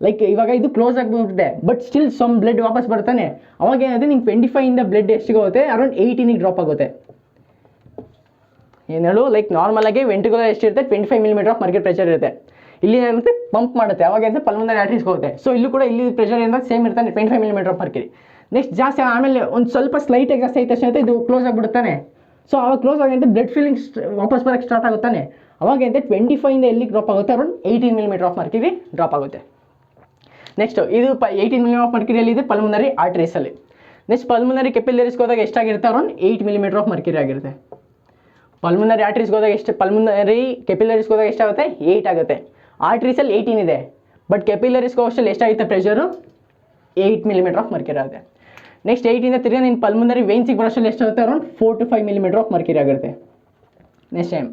ಲೈಕ್ ಇವಾಗ ಇದು ಕ್ಲೋಸ್ ಆಗಿಬಿಟ್ಟಿದೆ ಬಟ್ ಸ್ಟಿಲ್ ಸಮ್ ಬ್ಲಡ್ ವಾಪಸ್ ಬರ್ತಾನೆ. ಅವಾಗ ಏನಾಗುತ್ತೆ ನಿಂಗೆ 25 ಇಂದ ಬ್ಲಡ್ ಎಷ್ಟಿಗೆ ಹೋಗುತ್ತೆ ಅರೌಂಡ್ 18ಗೆ ಡ್ರಾಪ್ ಆಗುತ್ತೆ. ಏನು ಹೇಳು ಲೈಕ್ ನಾರ್ಮಲಾಗಿ ವೆಂಟ್ರಿಕುಲರ್ ಎಷ್ಟಿರುತ್ತೆ 25 ಮಿಲಿಮೀಟರ್ ಆಫ್ ಮರ್ಕ್ಯುರಿ ಪ್ರೆಷರ್ ಇರುತ್ತೆ. ಇಲ್ಲಿ ಏನಾಗುತ್ತೆ ಪಂಪ್ ಮಾಡುತ್ತೆ ಅವಾಗ ಏನಾಗುತ್ತೆ ಪಲ್ಮನರಿ ಆರ್ಟರೀಸ್ಗೆ ಹೋಗುತ್ತೆ. ಸೊ ಇಲ್ಲೂ ಕೂಡ ಇಲ್ಲಿ ಪ್ರೆಷರ್ ಏನಾದ ಸೇಮ್ ಇರ್ತಾನೆ 25 ಮಿಲಿಮೀಟರ್ ಆಫ್ ಮರ್ಕ್ಯುರಿ. ನೆಕ್ಸ್ಟ್ ಜಾಸ್ತಿ ಆಮೇಲೆ ಒಂದು ಸ್ವಲ್ಪ ಸ್ಲೈಟಾಗಿ ಜಾಸ್ತಿ ಆಯ್ತು ತಕ್ಷಣ ಇದು ಕ್ಲೋಸ್ ಆಗಿಬಿಡುತ್ತಾನೆ. ಸೊ ಅವಾಗ ಕ್ಲೋಸ್ ಆಗಿಂತ ಬ್ಲಡ್ ಫೀಲಿಂಗ್ ವಾಪಸ್ ಬರೋಕ್ಕೆ ಸ್ಟಾರ್ಟ್ ಆಗುತ್ತಾನೆ. ಅವಾಗ ಏನಿದೆ 25 ಇಂದ ಎಲ್ಲಿಗೆ ಡ್ರಾಪ್ ಆಗುತ್ತೆ around 18 millimetre of Mercury drop ಆಗುತ್ತೆ. ನೆಕ್ಸ್ಟ್ ಇದು 18 ಮಿಲಿಮೀಟರ್ ಆಫ್ ಮರ್ಕ್ಯುರಿಯಲ್ಲಿ ಇದೆ ಪಲ್ಮನರಿ ಆರ್ಟರೀಸಲ್ಲಿ. ನೆಕ್ಸ್ಟ್ ಪಲ್ಮನರಿ ಕೆಪಿಲರೀಸ್ಗೆ ಹೋದಾಗ ಎಷ್ಟಾಗಿರುತ್ತೆ ಅರೌಂಡ್ 8 ಮಿಲಿಮೀಟರ್ ಆಫ್ ಮರ್ಕ್ಯುರಿ ಆಗಿರುತ್ತೆ. ಪಲ್ಮನರಿ ಆರ್ಟರೀಸ್ಗೆ ಹೋದಾಗ ಎಷ್ಟು ಪಲ್ಮನರಿ ಕೆಪಿಲರೀಸ್ಗೆ ಹೋದಾಗ ಎಷ್ಟಾಗುತ್ತೆ 8 ಆಗುತ್ತೆ. ಆರ್ಟರೀಸಲ್ಲಿ 18 ಇದೆ ಬಟ್ ಕೆಪಿಲರೀಸ್ಗೆ ಹೋಗೋಷ್ಟಲ್ಲಿ ಎಷ್ಟಾಗುತ್ತೆ ಪ್ರೆಷರು 8 ಮಿಲಿಮೀಟರ್ ಆಫ್ ಮರ್ಕ್ಯುರಿ ಆಗುತ್ತೆ. ನೆಕ್ಸ್ಟ್ 8 ಇಂದ ತಿರ್ಗಿ ನಿನ್ನ ಪಲ್ಮನರಿ ವೇನ್ಸಿಗೆ ಬರೋಷ್ಟಲ್ಲಿ ಎಷ್ಟಾಗುತ್ತೆ around 4 to 5 millimetre of Mercury ಆಗಿರುತ್ತೆ. ನೆಕ್ಸ್ಟ್ ಟೈಮ್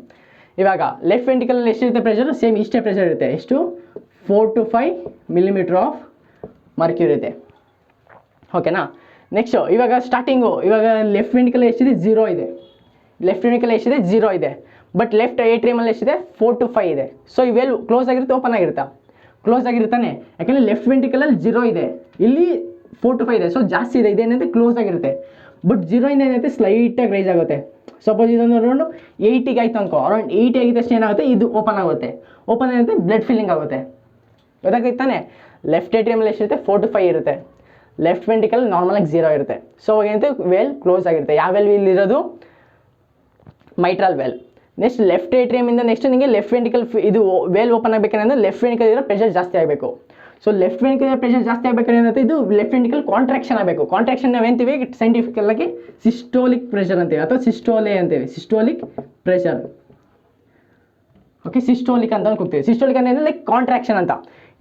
ಇವಾಗ ಲೆಫ್ಟ್ ವೆಂಟ್ರಿಕಲಲ್ಲಿ ಎಷ್ಟಿರುತ್ತೆ ಪ್ರೆಷರು ಸೇಮ್ ಇಷ್ಟೇ ಪ್ರೆಷರ್ ಇರುತ್ತೆ. ಎಷ್ಟು 4 to 5 ಮಿಲಿಮೀಟರ್ ಆಫ್ ಮರ್ಕ್ಯುರಿ ಇದೆ. ಓಕೆನಾ. ನೆಕ್ಸ್ಟ್ ಇವಾಗ ಸ್ಟಾರ್ಟಿಂಗು ಇವಾಗ ಲೆಫ್ಟ್ ವೆಂಟ್ರಿಕಲ್ ಎಷ್ಟಿದೆ 0 ಇದೆ, ಲೆಫ್ಟ್ ವೆಂಟ್ರಿಕಲ್ ಎಷ್ಟಿದೆ 0 ಇದೆ, ಬಟ್ ಲೆಫ್ಟ್ ಏಟ್ರಿಯಮಲ್ಲಿ ಎಷ್ಟಿದೆ 4 to 5 ಇದೆ. ಸೊ ಇವೆಲ್ಲ ಕ್ಲೋಸ್ ಆಗಿರುತ್ತೆ ಓಪನ್ ಆಗಿರುತ್ತಾ? ಕ್ಲೋಸ್ ಆಗಿರ್ತಾನೆ, ಯಾಕೆಂದರೆ ಲೆಫ್ಟ್ ವೆಂಟ್ರಿಕಲಲ್ಲಿ 0 ಇದೆ, ಇಲ್ಲಿ 4 to 5 ಇದೆ, ಸೊ ಜಾಸ್ತಿ ಇದೆ, ಇದೇನಂತೆ ಕ್ಲೋಸ್ ಆಗಿರುತ್ತೆ. ಬಟ್ 0 ಇಂದ ಏನೈತೆ ಸ್ಲೈಟಾಗಿ ರೈಸ್ ಆಗುತ್ತೆ. ಸಪೋಸ್ ಇದೊಂದು ಅರೌಂಡ್ 80 ಆಯಿತು ಅನ್ಕೋ, ಅರೌಂಡ್ 80 ಆಗಿದ ತಕ್ಷಣ ಏನಾಗುತ್ತೆ, ಇದು ಓಪನ್ ಆಗುತ್ತೆ. ಓಪನ್ ಆಗುತ್ತೆ, ಬ್ಲಡ್ ಫಿಲ್ಲಿಂಗ್ ಆಗುತ್ತೆ. ಗೊತ್ತಾಗ್ತಾನೆ? ಲೆಫ್ಟ್ ಏಟ್ರಿಯಮಲ್ಲಿ ಎಷ್ಟಿರುತ್ತೆ 4 to 5 ಇರುತ್ತೆ, ಲೆಫ್ಟ್ ವೆಂಟ್ರಿಕಲ್ ನಾರ್ಮಲಾಗಿ 0 ಇರುತ್ತೆ. ಸೊ ಏನಂತೆ ವೆಲ್ ಕ್ಲೋಸ್ ಆಗಿರುತ್ತೆ. ಯಾವ ವೆಲ್ ಇಲ್ಲಿರೋದು? Mitral valve. ನೆಕ್ಸ್ಟ್ ಲೆಫ್ಟ್ ಏಟ್ರಿಯಮಿಂದ ನೆಕ್ಸ್ಟ್ ನಿಮಗೆ ಲೆಫ್ಟ್ ವೆಂಟ್ರಿಕಲ್ ಇದು ವೆಲ್ ಓಪನ್ ಆಗಬೇಕಂದ್ರೆ ಲೆಫ್ಟ್ ವೆಂಟ್ರಿಕಲ್ ಇರೋ ಪ್ರೆಷರ್ ಜಾಸ್ತಿ ಆಗಬೇಕು. ಸೊ ಲೆಫ್ಟ್ ವೆಂಟ್ರಿಕಲ್ ಪ್ರೆಷರ್ ಜಾಸ್ತಿ ಆಗಬೇಕಾದ್ರೆ ಏನಂತೆ, ಇದು ಲೆಫ್ಟ್ ವೆಂಟ್ರಿಕಲ್ ಕಾಂಟ್ರಾಕ್ಷನ್ ಆಗಬೇಕು. ಕಾಂಟ್ರಾಕ್ಷನ್ ನಾವೇಂತೀವಿ ಸೈಂಟಿಫಿಕಲ್ ಆಗಿ ಸಿಸ್ಟೋಲಿಕ್ ಪ್ರೆಷರ್ ಅಂತೀವಿ ಅಥವಾ ಸಿಸ್ಟೋಲೆ ಅಂತೀವಿ, ಸಿಸ್ಟೋಲಿಕ್ ಪ್ರೆಷರ್. ಓಕೆ, ಸಿಸ್ಟೋಲಿಕ್ ಅಂತ ಕೂಗ್ತೀವಿ. ಸಿಸ್ಟೋಲಿಕ್ ಅಂದರೆ ಲೈಕ್ ಕಾಂಟ್ರಾಕ್ಷನ್ ಅಂತ.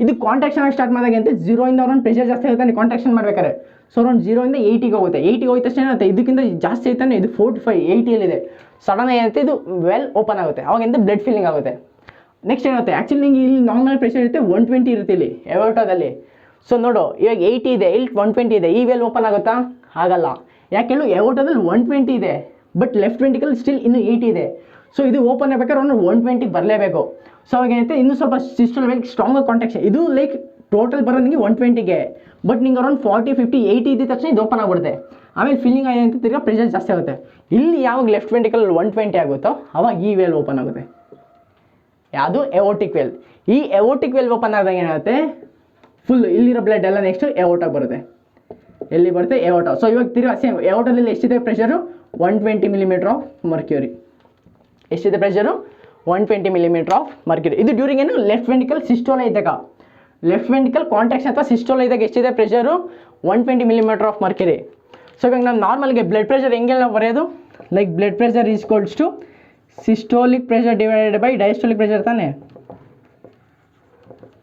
ಇದು ಕಾಂಟ್ರಾಕ್ಷನ್ ಆಗಿ ಸ್ಟಾರ್ಟ್ ಮಾಡಿದಾಗ ಅಂತ 0 ಇಂದ ಅರೌಂಡ್ ಪ್ರೆಷರ್ ಜಾಸ್ತಿ ಆಗುತ್ತೆ ಕಾಂಟ್ರಾಕ್ಷನ್ ಮಾಡ್ಬೇಕಾದ್ರೆ. ಸೊ ಅರೌಂಡ್ 0 ಇಂದ 80 ಹೋಗುತ್ತೆ. 80 ಹೋದ ತಕ್ಷಣ ಏನಾಗುತ್ತೆ, ಇದಕ್ಕಿಂತ ಜಾಸ್ತಿ ಐತಾನೆ, ಇದು 4 to 5 80ಯಲ್ಲಿದೆ. ಸಡನ್ ಏನಂತೆ ಇದು ವೆಲ್ ಓಪನ್ ಆಗುತ್ತೆ, ಅವಾಗ ಎಂತ ಬ್ಲಡ್ ಫಿಲ್ಲಿಂಗ್ ಆಗುತ್ತೆ. ನೆಕ್ಸ್ಟ್ ಏನಾಗುತ್ತೆ, ಆ್ಯಕ್ಚುಲಿ ನಿಂಗೆ ಇಲ್ಲಿ ನಾರ್ಮಲ್ ಪ್ರೆಷರ್ ಇರುತ್ತೆ 120 ಇರುತ್ತೆ ಇಲ್ಲಿ ಎವರ್ಟೋದಲ್ಲಿ. ಸೊ ನೋಡು ಇವಾಗ 80 ಇದೆ, ಇಲ್ಲಿ 120 ಇದೆ, ಈ ವೆಲ್ ಓಪನ್ ಆಗುತ್ತಾ? ಆಗಲ್ಲ. ಯಾಕೆ ಹೇಳು, ಎವರ್ಟೋದಲ್ಲಿ 120 ಇದೆ, ಬಟ್ ಲೆಫ್ಟ್ ವೆಂಟ್ರಿಕಲ್ ಸ್ಟಿಲ್ ಇನ್ನೂ 80 ಇದೆ. ಸೊ ಇದು ಓಪನ್ ಆಗಬೇಕಾದ್ರೆ ಒಂದು 120 ಬರಲೇಬೇಕು. ಸೊ ಅವಾಗ ಏನೈತೆ, ಇನ್ನೂ ಸ್ವಲ್ಪ ಸಿಸ್ಟಮ್ ಸ್ಟ್ರಾಂಗ್ ಕಾಂಟ್ರಾಕ್ಷನ್. ಇದು ಲೈಕ್ ಟೋಟಲ್ ಬರೋದು ನಿಮಗೆ 120ಗೆ, ಬಟ್ ನಿಂಗೆ ಅರೌಂಡ್ 40 50 80 ಇದ್ದ ತಕ್ಷಣ ಇದು ಓಪನ್ ಆಗಿಬಿಡುತ್ತೆ. ಆಮೇಲೆ ಫಿಲ್ಲಿಂಗ್ ಆಗಿದೆ ಅಂತ ತಿರ್ಗಿ ಪ್ರೆಷರ್ ಜಾಸ್ತಿ ಆಗುತ್ತೆ. ಇಲ್ಲಿ ಯಾವಾಗ ಲೆಫ್ಟ್ ವೆಂಟ್ರಿಕಲ್ 120 ಆಗುತ್ತೋ ಅವಾಗ ಈ ವೆಲ್ ಓಪನ್ ಆಗುತ್ತೆ. ಯಾವುದು? ಎವೋಟಿಕ್ ವೆಲ್. ಈ ಎವೋಟಿಕ್ ವೆಲ್ ಓಪನ್ ಆದಾಗ ಏನಾಗುತ್ತೆ, ಫುಲ್ ಇಲ್ಲಿರೋ ಬ್ಲಡ್ ಎಲ್ಲ ನೆಕ್ಸ್ಟ್ ಎವೋಟಾಗಿ ಬರುತ್ತೆ. ಎಲ್ಲಿ ಬರುತ್ತೆ? ಎವೋಟಾ. ಸೊ ಇವಾಗ ತಿರ್ಗಿ ಸೇಮ್ ಎವೋಟದಲ್ಲಿ ಎಷ್ಟಿದೆ ಪ್ರೆಷರು? 120 millimeter of mercury. ಎಷ್ಟಿದೆ ಪ್ರೆಷರು? 120 millimeter of mercury. ಇದು ಡ್ಯೂರಿಂಗ್ ಏನು? ಲೆಫ್ಟ್ ವೆಂಟ್ರಿಕಲ್ ಸಿಸ್ಟೋಲ ಇದ್ದಾಗ, ಲೆಫ್ಟ್ ವೆಂಟ್ರಿಕಲ್ ಕಾಂಟ್ರಾಕ್ಷನ್ ಅಥವಾ ಸಿಸ್ಟೋಲ ಇದ್ದಾಗ ಎಷ್ಟಿದೆ pressure? 120 millimeter of mercury. So ಇವಾಗ ನಾವು ನಾರ್ಮಲ್ಗೆ ಬ್ಲಡ್ ಪ್ರೆಷರ್ ಹೆಂಗೆ ನಾವು ಬರೆಯೋದು? Like blood pressure is equals to systolic pressure divided by diastolic pressure ತಾನೆ.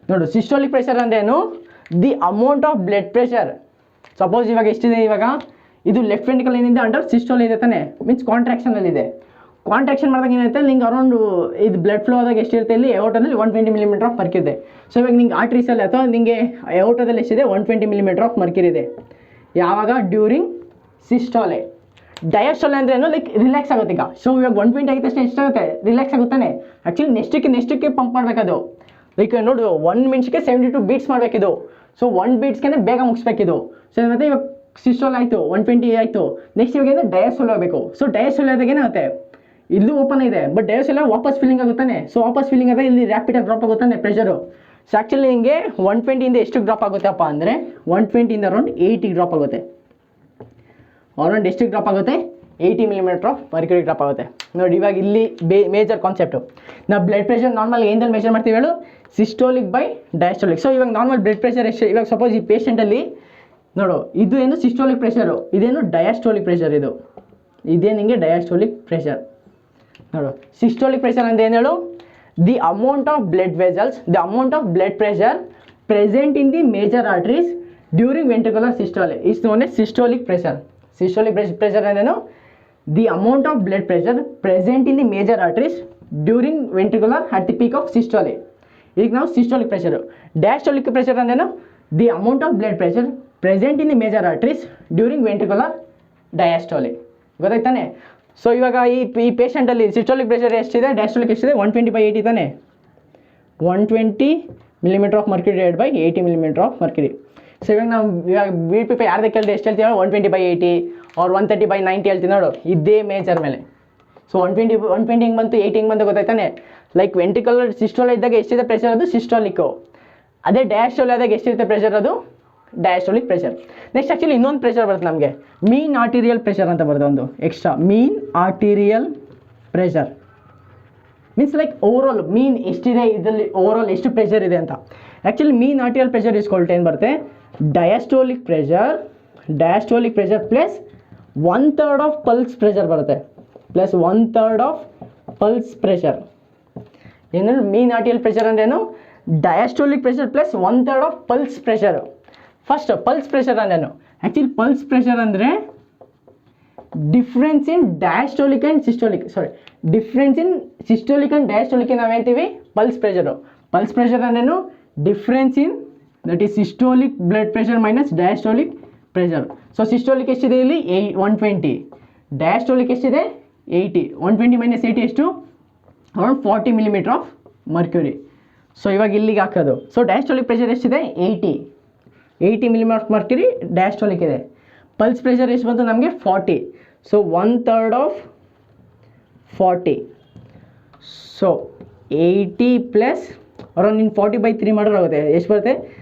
ನೋಡು, ಸಿಸ್ಟೋಲಿಕ್ ಪ್ರೆಷರ್ ಅಂದ್ರೇನು? The amount of blood pressure. Suppose ಇವಾಗ ಎಷ್ಟಿದೆ, ಇವಾಗ ಇದು ಲೆಫ್ಟ್ ವೆಂಟ್ರಿಕಲ್ ಏನಿದೆ ಅಂಡರ್ ಸಿಸ್ಟೋಲ್ ಇದೆ ತಾನೆ, ಮೀನ್ಸ್ ಕಾಂಟ್ರಾಕ್ಷನಲ್ಲಿದೆ. ಕಾಂಟ್ರಾಕ್ಷನ್ ಮಾಡಿದಾಗ ಏನಾಗುತ್ತೆ, ನಿಂಗೆ ಅರೌಂಡ್ ಇದು ಬ್ಲಡ್ ಫ್ಲೋ ಆದಾಗ ಎಷ್ಟಿರುತ್ತೆ, ಇಲ್ಲಿ ಎವೋಟದಲ್ಲಿ 120 millimeter ಆಫ್ ಮರ್ಕ್ಯೂರಿ ಇದೆ. ಸೊ ಇವಾಗ ನಿಂಗೆ ಆರ್ಟ್ರೀಸಲ್ಲಿ ಅಥವಾ ನಿಮಗೆ ಎವೋಟದಲ್ಲಿ ಎಷ್ಟಿದೆ? 120 millimeter ಆಫ್ ಮರ್ಕ್ಯೂರಿ ಇದೆ. ಯಾವಾಗ? ಡ್ಯೂರಿಂಗ್ ಸಿಸ್ಟೋಲೆ. ಡಯಾಸ್ಟೋಲೆ ಅಂದ್ರೆ ಏನು? ಲೈಕ್ ರಿಲ್ಯಾಕ್ಸ್ ಆಗುತ್ತೆ. ಈಗ ಸೊ ಇವಾಗ 120 ಆಗಿದ ತಕ್ಷಣ ಎಷ್ಟಾಗುತ್ತೆ? ರಿಲ್ಯಾಕ್ಸ್ ಆಗುತ್ತಾನೆ. ಆ್ಯಕ್ಚುಲಿ ನೆಕ್ಸ್ಟಿಗೆ ಪಂಪ್ ಮಾಡಬೇಕದು. ಲೈಕ್ ನೋಡು, 1 minute 72 beats ಮಾಡಬೇಕಿದು. ಸೊ 1 beatsಗೆ ಬೇಗ ಮುಗಿಸ್ಬೇಕಿದು. ಸೊ ಮತ್ತೆ ಇವಾಗ ಸಿಸ್ಟೋಲ್ ಆಯಿತು, 120 ಆಯಿತು. ನೆಕ್ಸ್ಟ್ ಇವಾಗ ಏನು? ಡಯಾಸ್ಟೋಲೆ ಆಗಬೇಕು. ಸೊ ಡಯಾಸ್ಟೋಲೆ ಆದಾಗ ಏನಾಗುತ್ತೆ, ಇಲ್ಲೂ ಓಪನ್ ಇದೆ, ಬಟ್ ಡಯಾಸ್ಟೋಲೆ ವಾಪಸ್ ಫಿಲ್ಲಿಂಗ್ ಆಗುತ್ತಾನೆ. ಸೊ ವಾಪಸ್ ಫಿಲ್ಲಿಂಗ್ ಆದಾಗ ಇಲ್ಲಿ ರ್ಯಾಪಿಡಾಗಿ ಡ್ರಾಪ್ ಆಗುತ್ತಾನೆ ಪ್ರೆಷರು. ಸೊ ಆ್ಯಕ್ಚುಲಿ ನಿಮಗೆ 120 ಎಷ್ಟು ಡ್ರಾಪ್ ಆಗುತ್ತಪ್ಪ ಅಂದರೆ 120 ಅರೌಂಡ್ 80 ಡ್ರಾಪ್ ಆಗುತ್ತೆ. ಅರೌಂಡ್ ಎಷ್ಟಿಗೆ ಡ್ರಾಪ್ ಆಗುತ್ತೆ? 80 millimeter ಆಫ್ ಮರ್ಕ್ಯೂರಿ ಡ್ರಾಪ್ ಆಗುತ್ತೆ. ನೋಡಿ ಇವಾಗ ಇಲ್ಲಿ ಮೇಜರ್ ಕಾನ್ಸೆಪ್ಟು. ನಾವು ಬ್ಲಡ್ ಪ್ರೆಷರ್ ನಾರ್ಮಲ್ ಏನದಲ್ಲಿ ಮೆಷರ್ ಮಾಡ್ತೀವಿ ಹೇಳು? Systolic by diastolic. ಸೊ ಇವಾಗ ನಾರ್ಮಲ್ ಬ್ಲಡ್ ಪ್ರೆಷರ್ ಎಷ್ಟು? ಇವಾಗ ಸಪೋಸ್ ಈ ಪೇಷೆಂಟಲ್ಲಿ ನೋಡು, ಇದು ಏನು ಸಿಸ್ಟೋಲಿಕ್ ಪ್ರೆಷರು, ಇದೇನು ಡಯಾಸ್ಟೋಲಿಕ್ ಪ್ರೆಷರ್. ಇದೇನು ಹಿಂಗೆ ಡಯಾಸ್ಟೋಲಿಕ್ ಪ್ರೆಷರ್. ನೋಡು, ಸಿಸ್ಟೋಲಿಕ್ ಪ್ರೆಷರ್ ಅಂದ್ರೆ ಏನು ಹೇಳು? The amount of blood vessels, the amount of blood pressure present in the major arteries during ventricular systole is known as systolic pressure. Systolic pressure ಅಂದ್ರೇನು? The amount of blood pressure present in the major arteries during ventricular at the peak of systole. ಈಗ ನಾವು ಸಿಸ್ಟೋಲಿಕ್ ಪ್ರೆಷರು. ಡಯಾಸ್ಟೋಲಿಕ್ ಪ್ರೆಷರ್ ಅಂದ್ರೇನು? The amount of blood pressure present in the major arteries during ventricular diastole. ಗೊತ್ತಾಯ್ತಾನೆ? ಸೊ ಇವಾಗ ಈ ಪೇಷೆಂಟಲ್ಲಿ ಸಿಸ್ಟೋಲಿಕ್ ಪ್ರೆಷರ್ ಎಷ್ಟಿದೆ, ಡಯಾಸ್ಟೋಲಿಕ್ ಎಷ್ಟಿದೆ? 120/80 ತಾನೆ. 120 millimeter of mercury divide by 80 millimeter of mercury. So ಇವಾಗ ನಾವು ಇವಾಗ BP ಯಾರ್ದು ಕೇಳಿದ್ರೆ ಎಷ್ಟು ಹೇಳ್ತೀವಿ? 120/80 ಆರ್ 130/90 ಹೇಳ್ತೀವಿ. ನೋಡು, ಇದೇ ಮೇಜರ್ ಮೇಲೆ. ಸೊ 120 ಹೆಂಗೆ ಬಂತು, 80 ಹೆಂಗೆ ಬಂತು ಗೊತ್ತಾಯ್ತಾನೆ? ಲೈಕ್ ವೆಂಟ್ರಿಕುಲರ್ ಸಿಸ್ಟೋಲ್ ಇದ್ದಾಗ ಎಷ್ಟಿದೆ ಪ್ರೆಷರ್? ಅದು ಸಿಸ್ಟೋಲಿಕ್ಕು. ಅದೇ ಡಯಾಸ್ಟೋಲ್ ಆದಾಗ ಎಷ್ಟಿರುತ್ತೆ ಪ್ರೆಷರ್? ಅದು ಡಯಾಸ್ಟೋಲಿಕ್ ಪ್ರೆಷರ್. ನೆಕ್ಸ್ಟ್ ಆ್ಯಕ್ಚುಲಿ ಇನ್ನೊಂದು ಪ್ರೆಷರ್ ಬರುತ್ತೆ ನಮಗೆ, ಮೀನ್ ಆರ್ಟೀರಿಯಲ್ ಪ್ರೆಷರ್ ಅಂತ ಬರುತ್ತೆ ಒಂದು extra. Mean arterial pressure means like overall mean ಎಷ್ಟಿದೆ, ಇದರಲ್ಲಿ ಓವರಾಲ್ ಎಷ್ಟು ಪ್ರೆಷರ್ ಇದೆ ಅಂತ. ಆ್ಯಕ್ಚುಲಿ ಮೀನ್ ಆರ್ಟೀರಿಯಲ್ ಪ್ರೆಷರ್ ಇಸ್ಕೊಳ್ತೆ ಏನು ಬರುತ್ತೆ? Diastolic pressure plus 1/3 of pulse pressure ಬರುತ್ತೆ. Plus 1/3 of pulse pressure. ಏನು ಮೀನ್ ಆರ್ಟೀರಿಯಲ್ ಪ್ರೆಷರ್ ಅಂದ್ರೇನು? Diastolic pressure plus 1/3 of pulse pressure. First pulse pressure ಅಂದ್ರೇನು? ಆ್ಯಕ್ಚುಲಿ ಪಲ್ಸ್ ಪ್ರೆಷರ್ ಅಂದರೆ difference in diastolic and systolic. Difference in systolic and diastolic ನಾವೇಂತೀವಿ? Pulse pressure. ಪಲ್ಸ್ ಪ್ರೆಷರ್ ಅಂದ್ರೇನು? Difference in that is systolic blood pressure minus diastolic pressure. So systolic ಎಷ್ಟಿದೆ ಇಲ್ಲಿ 120, ಡಯಾಸ್ಟೋಲಿಕ್ ಎಷ್ಟಿದೆ 80. 120 ಮೈನಸ್ 80 ಎಷ್ಟು? Around 40 millimetre of mercury. So ಇವಾಗ ಇಲ್ಲಿಗೆ ಹಾಕೋದು. ಸೊ ಡಯಾಸ್ಟೋಲಿಕ್ ಪ್ರೆಷರ್ ಎಷ್ಟಿದೆ 80 ಮಿಲಿಮೀಟರ್ ಆಫ್ ಮರ್ಕ್ಯೂರಿ ಡಯಾಸ್ಟೋಲಿಕ್ ಇದೆ. ಪಲ್ಸ್ ಪ್ರೆಷರ್ ಎಷ್ಟು ಬಂತು ನಮಗೆ 40. So 1/3 of 40. So 80 plus around ಇನ್ನು 40/3 ಮಾಡಿದ್ರೆ ಆಗುತ್ತೆ. ಎಷ್ಟು ಬರುತ್ತೆ?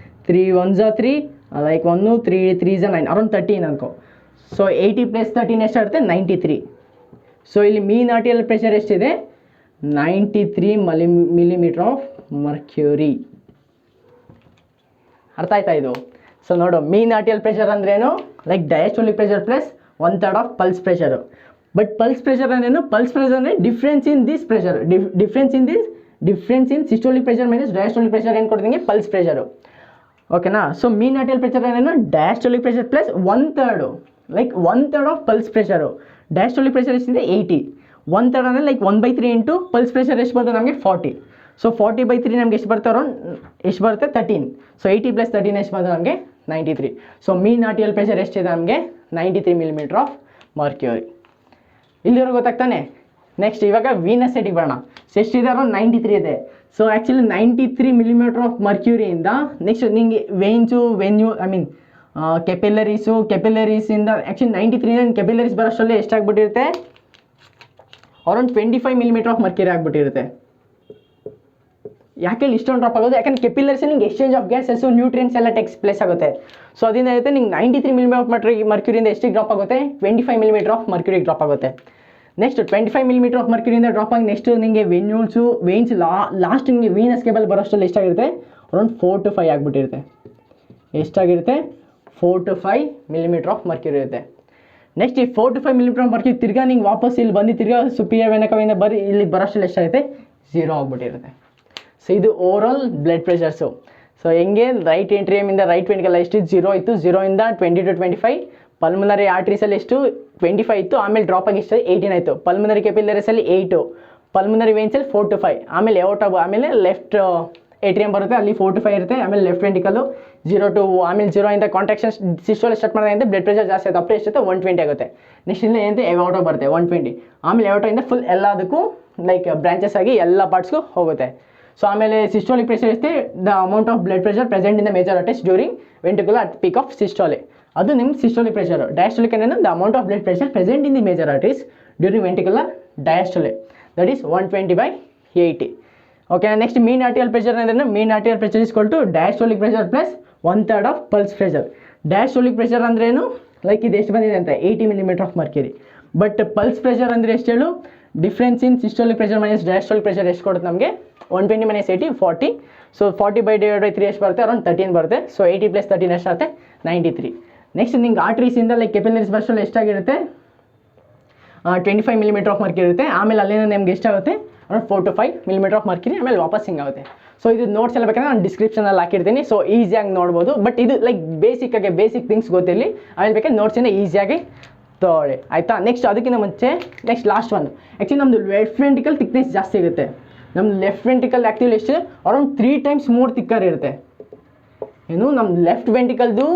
3 1s 3 ಲೈಕ್ 1 3 3s 9 ಅರೌಂಡ್ 13 ಅನ್ಕೋ. ಸೊ 80 ಪ್ಲಸ್ 13 ಎಷ್ಟಾಗುತ್ತೆ? 93. ಸೊ ಇಲ್ಲಿ ಮೀನ್ ಆರ್ಟಿಯಲ್ ಪ್ರೆಷರ್ ಎಷ್ಟಿದೆ? 93 ಮಿಲಿಮೀಟರ್ ಆಫ್ ಮರ್ಕ್ಯೂರಿ. ಅರ್ಥ ಆಯ್ತಾ ಇದು? ಸೊ ನೋಡು, ಮೀನ್ ಆರ್ಟಿಯಲ್ ಪ್ರೆಷರ್ ಅಂದ್ರೇನು? Like diastolic pressure plus 1/3 of pulse pressure. But pulse pressure ಅಂದ್ರೇನು? ಪಲ್ಸ್ ಪ್ರೆಷರ್ ಅಂದರೆ difference in this pressure, difference in systolic pressure minus diastolic pressure ಏನು ಕೊಡ್ತೀನಿ? Pulse pressure. ಓಕೆನಾ? ಸೊ ಮೀನ್ ಆರ್ಟಿಯಲ್ ಪ್ರೆಷರ್ ಏನೇನು? Diastolic pressure plus 1/3, like 1/3 of pulse pressure. Diastolic pressure ಎಷ್ಟಿದೆ 80. 1/3 ಅಂದರೆ ಲೈಕ್ 1/3 ಇಂಟು ಪಲ್ಸ್ ಪ್ರೆಷರ್ ಎಷ್ಟು ಬರುತ್ತೆ ನಮಗೆ 40. ಸೊ 40/3 ನಮ್ಗೆ ಎಷ್ಟು ಬರುತ್ತೆ? ಅರೌಂಡ್ ಎಷ್ಟು ಬರುತ್ತೆ? 13. ಸೊ 80 ಪ್ಲಸ್ 13 ಎಷ್ಟು ಬರುತ್ತೆ ನಮಗೆ? 93. ಸೊ ಮೀನ್ ಆರ್ಟಿಯಲ್ ಪ್ರೆಷರ್ ಎಷ್ಟಿದೆ ನಮಗೆ? 93 ಮಿಲಿಮೀಟರ್ ಆಫ್ ಮರ್ಕ್ಯೂರಿ. ಇಲ್ಲಿವರೆಗೂ ಗೊತ್ತಾಗ್ತಾನೆ? ನೆಕ್ಸ್ಟ್ ಇವಾಗ ವೀನಸ್ ಸೆಟಿಗೆ ಬರೋಣ. ಸೊ ಎಷ್ಟಿದೆ? ಅರೌಂಡ್ 93 ಇದೆ. ಸೊ ಆ್ಯಕ್ಚುಲಿ 93 ಮಿಲಿಮೀಟರ್ ಆಫ್ ಮರ್ಕ್ಯೂರಿಯಿಂದ ನೆಕ್ಸ್ಟ್ ನಿಮಗೆ ಕೆಪಿಲರೀಸಿಂದ ಆ್ಯಕ್ಚುಲಿ 93 ಕೆಪಿಲರೀಸ್ ಬರೋಷ್ಟರಲ್ಲಿ ಎಷ್ಟಾಗ್ಬಿಟ್ಟಿರುತ್ತೆ? ಅರೌಂಡ್ 25 ಮಿಲಿಮೀಟರ್ ಆಫ್ ಮರ್ಕ್ಯೂರಿ ಆಗಿಬಿಟ್ಟಿರುತ್ತೆ. ಯಾಕೆ ಇಷ್ಟೊಂದು ಡ್ರಾಪ್ ಆಗೋದು? ಯಾಕಂದ್ರೆ ಕೆಪಿಲರ್ಸ್ ನಿಂಗೆ ಎಕ್ಸ್ಚೇಂಜ್ ಆಫ್ ಗ್ಯಾಸಸ್ಸು ನ್ಯೂಟ್ರಿಯನ್ಸ್ ಎಲ್ಲ ಟೆಕ್ಸ್ ಪ್ಲೇಸ್ ಆಗುತ್ತೆ. ಸೊ ಅದರಿಂದ ಆಗುತ್ತೆ ನಿಂಗೆ 93 ಮಿಲಿಮೀಟರ್ ಆಫ್ ಮರ್ಕ್ಯೂರಿಯಿಂದ ಎಷ್ಟಿಗೆ ಡ್ರಾಪ್ ಆಗುತ್ತೆ? 25 ಮಿಲಿಮೀಟರ್ ಆಫ್ ಮರ್ಕ್ಯೂರಿಗೆ ಡ್ರಾಪ್ ಆಗುತ್ತೆ. ನೆಕ್ಸ್ಟ್ 25 ಮಿಲಿಮೀಟರ್ ಆಫ್ ಮರ್ಕ್ಯೂರಿಯಿಂದ ಡ್ರಾಪ್ ಆಗಿ ನೆಕ್ಸ್ಟ್ ನಿಮಗೆ ವೇನ್ಸ್ ಲಾಸ್ಟ್ ನಿಮಗೆ ವೀನಸ್ ಕೇಬಲ್ ಬರೋಷ್ಟರಲ್ಲಿ ಎಷ್ಟಾಗಿರುತ್ತೆ? ಅರೌಂಡ್ 4 to 5 ಆಗಿಬಿಟ್ಟಿರುತ್ತೆ. ಎಷ್ಟಾಗಿರುತ್ತೆ? 4 to 5 ಮಿಲಿಮೀಟರ್ ಆಫ್ ಮರ್ಕ್ಯೂರಿ ಇರುತ್ತೆ. ನೆಕ್ಸ್ಟ್ ಈ 4 to 5 ಮಿಲಿಮೀಟರ್ ಆಫ್ ಮರ್ಕ್ಯೂರಿ ತಿರ್ಗಾ ನಿಂಗೆ ವಾಪಸ್ ಇಲ್ಲಿ ಬಂದು ತಿರ್ಗಾ ಸುಪಿರಿಯರ್ ವೆನಕವಿಂದ ಬರೀ ಇಲ್ಲಿ ಬರೋಷ್ಟರಲ್ಲಿ ಎಷ್ಟಾಗುತ್ತೆ? 0 ಆಗಿಬಿಟ್ಟಿರುತ್ತೆ. ಸೊ ಇದು ಓವರಾಲ್ ಬ್ಲಡ್ ಪ್ರೆಷರ್ಸು. ಸೊ ಹೆಂಗೆ ರೈಟ್ ಏಟ್ರಿಯಮಿಂದ ರೈಟ್ ವೆಂಟ್ರಿಕಲ್ ಎಷ್ಟು 0 ಇತ್ತು, 0 ಇಂದ 20 to 25. ಪಲ್ಮನರಿ ಆರ್ಟ್ರೀಸಲ್ಲಿ ಎಷ್ಟು 25 ಇತ್ತು, ಆಮೇಲೆ ಡ್ರಾಪ್ ಆಗಿ ಎಷ್ಟು 18 ಆಯಿತು. ಪಲ್ಮನರಿ ಕೆಪಿಲರೀಸಲ್ಲಿ 8, ಪಲ್ಮನರಿ ವೇನ್ಸಲ್ಲಿ 4 to 5, ಆಮೇಲೆ ಆಮೇಲೆ ಲೆಫ್ಟ್ ಏಟ್ರಿಯಮ್ ಬರುತ್ತೆ, ಅಲ್ಲಿ 4 to 5 ಇರುತ್ತೆ. ಆಮೇಲೆ ಲೆಫ್ಟ್ ವೆಂಟ್ರಿಕಲ್ಲು 0 to ಆಮೇಲೆ 0 ಇಂದ ಕಾಂಟ್ರಾಕ್ಷನ್ ಸಿಸ್ಟೋಲ್ ಸ್ಟಾರ್ಟ್ ಮಾಡಿದ್ರೆ ಬ್ಲಡ್ ಪ್ರೆಷರ್ ಜಾಸ್ತಿ ಆಗುತ್ತೆ. ಅಪ್ಲೇ ಎಷ್ಟಿರುತ್ತೆ? 120 ಆಗುತ್ತೆ. ನೆಕ್ಸ್ಟ್ ಇಂದ ಏನಂತೆ ಎವಾಟೋ ಬರುತ್ತೆ 120. ಆಮೇಲೆ ಎವಾಟೋಯಿಂದ ಫುಲ್ ಎಲ್ಲದಕ್ಕೂ ಲೈಕ್ ಬ್ರಾಂಚಸ್ ಆಗಿ ಎಲ್ಲ ಪಾರ್ಟ್ಸ್ಗೂ ಹೋಗುತ್ತೆ. ಸೊ ಆಮೇಲೆ ಸಿಸ್ಟೋಲಿಕ್ ಪ್ರೆಷರ್ ಇರುತ್ತೆ the amount of blood pressure present in the major arteries during ventricular at peak of systolic. ಅದು ನಿಮ್ಗೆ ಸಿಸ್ಟೋಲಿಕ್ ಪ್ರೆಷರ್. ಡಯಾಸ್ಟೋಲಿಕ್ ಅಂದರೆ the amount of blood pressure present in the major arteries during ventricular diastolic, that is 120/80. Okay. Next mean arterial pressure ಅಂದರೆ mean arterial pressure is equal to diastolic pressure plus 1/3 of pulse pressure. Diastolic pressure ಅಂದ್ರೇನು? ಲೈಕ್ ಇದು ಎಷ್ಟು ಬಂದಿದೆ ಅಂತ 80 millimetre of mercury. But pulse pressure ಅಂದರೆ ಎಷ್ಟು ಹೇಳು? Difference in systolic pressure minus diastolic pressure ಎಷ್ಟು ಕೊಡುತ್ತೆ ನಮಗೆ? 120 minus 80 40. ಸೊ 40/3 ಎಷ್ಟು ಬರುತ್ತೆ? ಅರೌಂಡ್ 13 ಬರುತ್ತೆ. ಸೊ 80 ಪ್ಲಸ್ 13 ಎಷ್ಟಾಗುತ್ತೆ? 93. ನೆಕ್ಸ್ಟ್ ನಿಂಗೆ ಆರ್ಟ್ರೀಸಿಂದ ಲೈಕ್ ಕೆಪಿಲರೀಸ್ ಬರೋಷ್ಟರಲ್ಲಿ ಎಷ್ಟಾಗಿರುತ್ತೆ? 25 ಮಿಲಿಮೀಟರ್ ಆಫ್ ಮರ್ಕ್ಯೂರಿ ಇರುತ್ತೆ. ಆಮೇಲೆ ಅಲ್ಲಿಂದ ನಿಮ್ಗೆ ಎಷ್ಟಾಗುತ್ತೆ? Around 4 to 5 millimetre of mercury. ಆಮೇಲೆ ವಾಪಸ್ ಹಿಂಗಾಗುತ್ತೆ. ಸೊ ಇದು ನೋಟ್ಸ್ ಎಲ್ಲ ಬೇಕಂದ್ರೆ ನಾನು ಡಿಸ್ಕ್ರಿಪ್ಷನಲ್ಲಿ ಹಾಕಿರ್ತೀನಿ. ಸೊ ಈಸಿಯಾಗಿ ನೋಡ್ಬೋದು. ಬಟ್ ಇದು ಲೈಕ್ ಬೇಸಿಕ್ ಥಿಂಗ್ಸ್ ಗೊತ್ತಿರಲಿ, ಆಮೇಲೆ ಬೇಕಾದ್ರೆ ನೋಟ್ಸಿಂದ ಈಸಿಯಾಗಿ ತೊಗೊಳ್ಳಿ, ಆಯಿತಾ? ನೆಕ್ಸ್ಟ್ ಅದಕ್ಕಿಂತ ಮುಂಚೆ ನೆಕ್ಸ್ಟ್ ಲಾಸ್ಟ್ ಒನ್. ಆ್ಯಕ್ಚುಲಿ ನಮ್ಮದು ಲೆಫ್ಟ್ ವೆಂಟ್ರಿಕಲ್ ಥಿಕ್ನೆಸ್ ಜಾಸ್ತಿ ಇರುತ್ತೆ. ನಮ್ಮ ಲೆಫ್ಟ್ ವೆಂಟ್ರಿಕಲ್ ಆ್ಯಕ್ಚುಲಿ ಎಷ್ಟು? ಅರೌಂಡ್ 3 times ಮೋರ್ ಥಿಕ್ಕರ್ ಇರುತ್ತೆ. ಏನು ನಮ್ಮ ಲೆಫ್ಟ್ ವೆಂಟ್ರಿಕಲ್ದು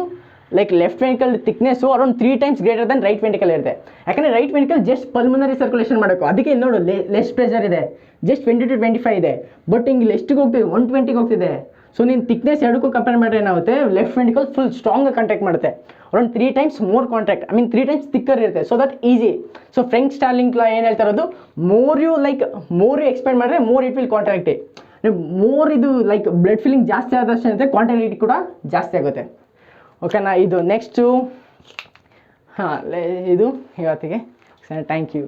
like left ventricle thickness around 3 times greater than right ventricle ಇರುತ್ತೆ. ಯಾಕಂದರೆ right ventricle just pulmonary circulation ಮಾಡಬೇಕು. ಅದಕ್ಕೆ ಇಲ್ಲಿ ನೋಡು ಲೆಸ್ ಪ್ರೆಷರ್ ಇದೆ, ಜಸ್ಟ್ 20 to 25 ಇದೆ. ಬಟ್ ಹಿಂಗೆ ಎಷ್ಟಿಗೆ ಹೋಗ್ತಿದೆ? 120ಗೆ ಹೋಗ್ತಿದೆ. ಸೊ ನೀನು ಥಿಕ್ನೆಸ್ ಎರಡಕ್ಕೂ ಕಂಪೇರ್ ಮಾಡಿದ್ರೆ ಏನಾಗುತ್ತೆ? Left ventricle full strong contact ಮಾಡುತ್ತೆ. Around 3 times more contact, 3 times thicker ಇರುತ್ತೆ. So that easy. So Frank Starling law ಏನು ಹೇಳ್ತಾ ಇರೋದು? ಮೋರ್ ಯು ಎಕ್ಸ್ಪೆಂಡ್ ಮಾಡಿದ್ರೆ more it will contract. More ಇದು ಲೈಕ್ ಬ್ಲಡ್ ಫಿಲ್ಲಿಂಗ್ ಜಾಸ್ತಿ ಆದಷ್ಟೇ ಕಾಂಟ್ರಾಕ್ಟಿವಿಟಿ ಕೂಡ ಜಾಸ್ತಿ ಆಗುತ್ತೆ. ಓಕೆನಾ? ಇದು ನೆಕ್ಸ್ಟು ಇದು ಇವತ್ತಿಗೆ. Thank you.